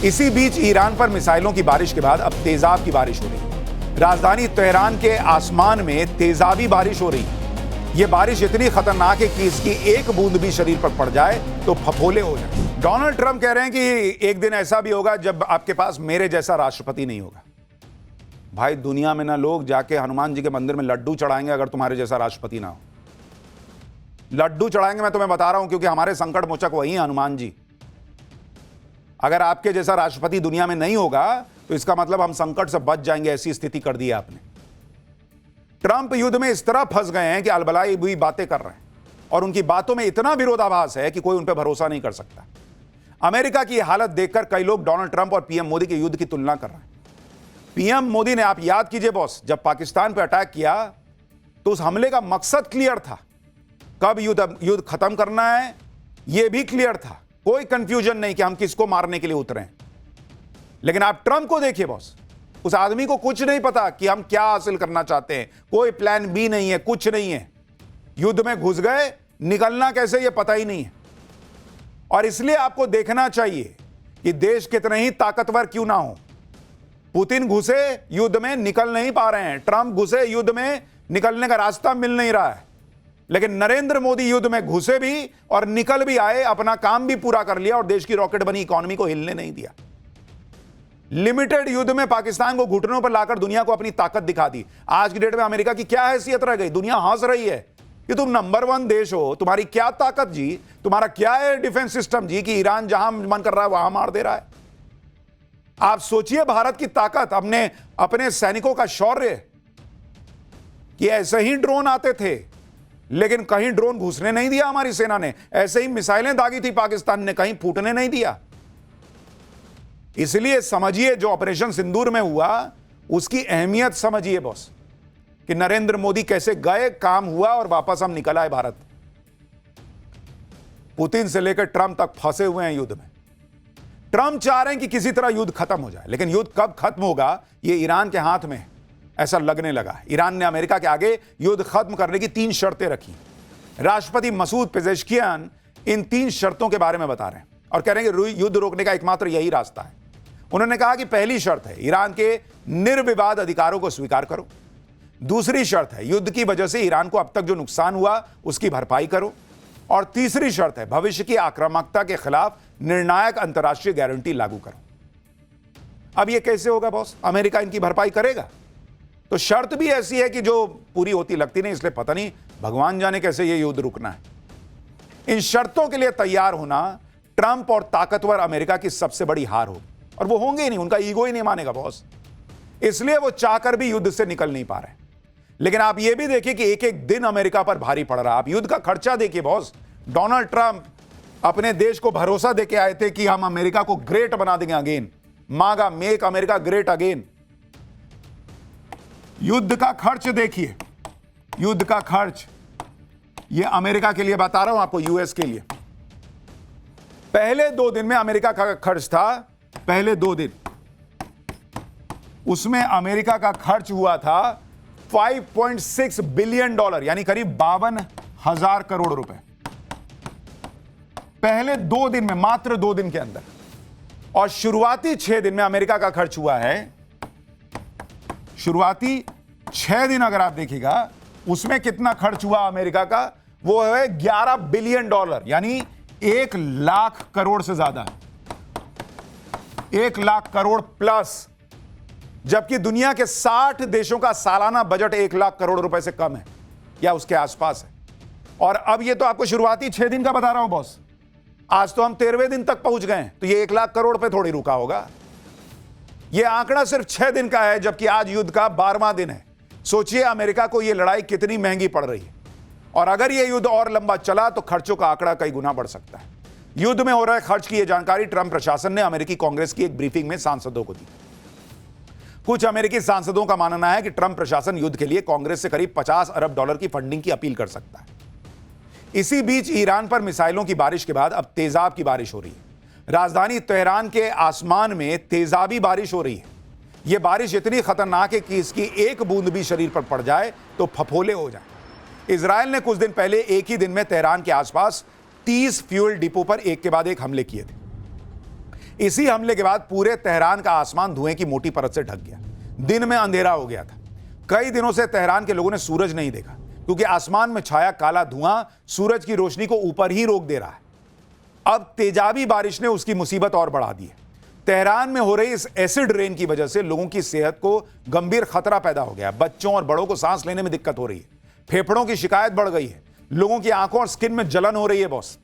इसी बीच ईरान पर मिसाइलों की बारिश के बाद अब तेजाब की बारिश हो रही है। राजधानी तेहरान के आसमान में तेजाबी बारिश हो रही है। यह बारिश इतनी खतरनाक है कि इसकी एक बूंद भी शरीर पर पड़ जाए तो फफोले हो जाए। डोनाल्ड ट्रंप कह रहे हैं कि एक दिन ऐसा भी होगा जब आपके पास मेरे जैसा राष्ट्रपति नहीं होगा। भाई, दुनिया में ना लोग जाके हनुमान जी के मंदिर में लड्डू चढ़ाएंगे अगर तुम्हारे जैसा राष्ट्रपति ना हो। लड्डू चढ़ाएंगे, मैं तुम्हें बता रहा हूं, क्योंकि हमारे संकट मोचक वही है हनुमान जी। अगर आपके जैसा राष्ट्रपति दुनिया में नहीं होगा तो इसका मतलब हम संकट से बच जाएंगे। ऐसी स्थिति कर दी है आपने। ट्रंप युद्ध में इस तरह फंस गए हैं कि अलबलाई हुई बातें कर रहे हैं और उनकी बातों में इतना विरोधाभास है कि कोई उन पर भरोसा नहीं कर सकता। अमेरिका की हालत देखकर कई लोग डोनाल्ड ट्रंप और पीएम मोदी के युद्ध की तुलना कर रहे हैं। पीएम मोदी ने, आप याद कीजिए बॉस, जब पाकिस्तान पर अटैक किया तो उस हमले का मकसद क्लियर था। कब युद्ध खत्म करना है यह भी क्लियर था। कोई कंफ्यूजन नहीं कि हम किसको मारने के लिए उतरे हैं। लेकिन आप ट्रंप को देखिए बॉस, उस आदमी को कुछ नहीं पता कि हम क्या हासिल करना चाहते हैं। कोई प्लान बी नहीं है, कुछ नहीं है। युद्ध में घुस गए, निकलना कैसे यह पता ही नहीं है। और इसलिए आपको देखना चाहिए कि देश कितने ही ताकतवर क्यों ना हो, पुतिन घुसे युद्ध में, निकल नहीं पा रहे हैं। ट्रंप घुसे युद्ध में, निकलने का रास्ता मिल नहीं रहा है। लेकिन नरेंद्र मोदी युद्ध में घुसे भी और निकल भी आए, अपना काम भी पूरा कर लिया और देश की रॉकेट बनी इकोनॉमी को हिलने नहीं दिया। लिमिटेड युद्ध में पाकिस्तान को घुटनों पर लाकर दुनिया को अपनी ताकत दिखा दी। आज की डेट में अमेरिका की क्या हैसियत रह गई? दुनिया हंस रही है कि तुम नंबर 1 देश हो, तुम्हारी क्या ताकत जी, तुम्हारा क्या है डिफेंस सिस्टम जी कि ईरान जहां मन कर रहा है वहां मार दे रहा है। आप सोचिए भारत की ताकत, अपने सैनिकों का शौर्य, कि ऐसे ही ड्रोन आते थे लेकिन कहीं ड्रोन घुसने नहीं दिया हमारी सेना ने। ऐसे ही मिसाइलें दागी थी पाकिस्तान ने, कहीं फूटने नहीं दिया। इसलिए समझिए जो ऑपरेशन सिंदूर में हुआ उसकी अहमियत समझिए बॉस, कि नरेंद्र मोदी कैसे गए, काम हुआ और वापस हम निकल आए भारत। पुतिन से लेकर ट्रंप तक फंसे हुए हैं युद्ध में। ट्रंप चाह रहे हैं कि किसी तरह युद्ध खत्म हो जाए, लेकिन युद्ध कब खत्म होगा ये ईरान के हाथ में है, ऐसा लगने लगा। ईरान ने अमेरिका के आगे युद्ध खत्म करने की 3 शर्तें रखी। राष्ट्रपति मसूद पेजेश्कियान इन 3 शर्तों के बारे में बता रहे हैं और कह रहे हैं कि युद्ध रोकने का एकमात्र यही रास्ता है। उन्होंने कहा कि पहली शर्त है ईरान के निर्विवाद अधिकारों को स्वीकार करो। दूसरी शर्त है युद्ध की वजह से ईरान को अब तक जो नुकसान हुआ उसकी भरपाई करो। और तीसरी शर्त है भविष्य की आक्रामकता के खिलाफ निर्णायक अंतर्राष्ट्रीय गारंटी लागू करो। अब यह कैसे होगा बॉस? अमेरिका इनकी भरपाई करेगा? तो शर्त भी ऐसी है कि जो पूरी होती लगती नहीं, इसलिए पता नहीं भगवान जाने कैसे ये युद्ध रुकना है। इन शर्तों के लिए तैयार होना ट्रंप और ताकतवर अमेरिका की सबसे बड़ी हार होगी, और वो होंगे ही नहीं, उनका ईगो ही नहीं मानेगा बॉस। इसलिए वो चाहकर भी युद्ध से निकल नहीं पा रहे। लेकिन आप ये भी देखिए कि एक एक दिन अमेरिका पर भारी पड़ रहा। आप युद्ध का खर्चा देखिए बॉस। डोनाल्ड ट्रंप अपने देश को भरोसा देके आए थे कि हम अमेरिका को ग्रेट बना देंगे अगेन, मागा मेक अमेरिका ग्रेट अगेन। युद्ध का खर्च देखिए, युद्ध का खर्च, ये अमेरिका के लिए बता रहा हूं आपको, यूएस के लिए। पहले 2 दिन में अमेरिका का खर्च था, पहले 2 दिन उसमें अमेरिका का खर्च हुआ था $5.6 बिलियन, यानी करीब 52,000 करोड़ रुपए पहले 2 दिन में, मात्र 2 दिन के अंदर। और शुरुआती 6 दिन में अमेरिका का खर्च हुआ है, शुरुआती 6 दिन अगर आप देखिएगा उसमें कितना खर्च हुआ अमेरिका का, वो है $11 बिलियन, यानी 1 लाख करोड़ से ज्यादा, 1 लाख करोड़ प्लस। जबकि दुनिया के 60 देशों का सालाना बजट 1 लाख करोड़ रुपए से कम है या उसके आसपास है। और अब ये तो आपको शुरुआती 6 दिन का बता रहा हूं बॉस, आज तो हम 13वें दिन तक पहुंच गए हैं, तो ये 1 लाख करोड़ पे थोड़ी रुका होगा। ये आंकड़ा सिर्फ 6 दिन का है, जबकि आज युद्ध का 12वां दिन है। सोचिए अमेरिका को यह लड़ाई कितनी महंगी पड़ रही है, और अगर यह युद्ध और लंबा चला तो खर्चों का आंकड़ा कई गुना बढ़ सकता है। युद्ध में हो रहे खर्च की यह जानकारी ट्रंप प्रशासन ने अमेरिकी कांग्रेस की एक ब्रीफिंग में सांसदों को दी। कुछ अमेरिकी सांसदों का मानना है कि ट्रंप प्रशासन युद्ध के लिए कांग्रेस से करीब $50 अरब की फंडिंग की अपील कर सकता है। इसी बीच ईरान पर मिसाइलों की बारिश के बाद अब तेजाब की बारिश हो रही है। राजधानी तेहरान के आसमान में तेजाबी बारिश हो रही है। यह बारिश इतनी खतरनाक है कि इसकी एक बूंद भी शरीर पर पड़ जाए तो फफोले हो जाए। इजरायल ने कुछ दिन पहले एक ही दिन में तेहरान के आसपास 30 फ्यूल डिपो पर एक के बाद एक हमले किए थे। इसी हमले के बाद पूरे तेहरान का आसमान धुएं की मोटी परत से ढक गया। दिन में अंधेरा हो गया था। कई दिनों से तेहरान के लोगों ने सूरज नहीं देखा, क्योंकि आसमान में छाया काला धुआं सूरज की रोशनी को ऊपर ही रोक दे रहा है। अब तेजाबी बारिश ने उसकी मुसीबत और बढ़ा दी है। तेहरान में हो रही इस एसिड रेन की वजह से लोगों की सेहत को गंभीर खतरा पैदा हो गया। बच्चों और बड़ों को सांस लेने में दिक्कत हो रही है, फेफड़ों की शिकायत बढ़ गई है, लोगों की आंखों और स्किन में जलन हो रही है। बॉस,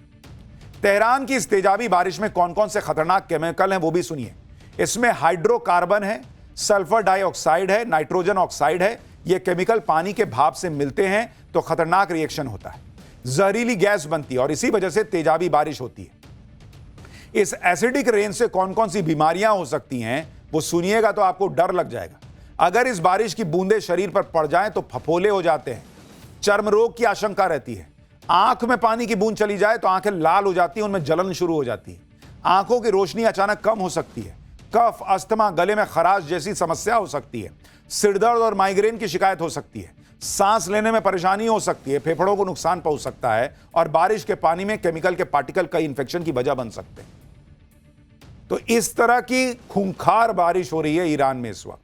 तेहरान की इस तेजाबी बारिश में कौन कौन से खतरनाक केमिकल हैं वो भी सुनिए। इसमें हाइड्रोकार्बन है, सल्फर डाइऑक्साइड है, नाइट्रोजन ऑक्साइड है। ये केमिकल पानी के भाप से मिलते हैं तो खतरनाक रिएक्शन होता है, जहरीली गैस बनती है और इसी वजह से तेजाबी बारिश होती है। इस एसिडिक रेन से कौन कौन सी बीमारियां हो सकती हैं वो सुनिएगा तो आपको डर लग जाएगा। अगर इस बारिश की बूंदें शरीर पर पड़ जाएं तो फफोले हो जाते हैं, चर्म रोग की आशंका रहती है, आंख में पानी की बूंद चली जाए तो आंखें लाल हो जाती हैं, उनमें जलन शुरू हो जाती है, आंखों की रोशनी अचानक कम हो सकती है, कफ, अस्थमा, गले में खराश जैसी समस्या हो सकती है, सिरदर्द और माइग्रेन की शिकायत हो सकती है, सांस लेने में परेशानी हो सकती है, फेफड़ों को नुकसान पहुंच सकता है और बारिश के पानी में केमिकल के पार्टिकल कई इंफेक्शन की वजह बन सकते हैं। तो इस तरह की खूंखार बारिश हो रही है ईरान में इस वक्त।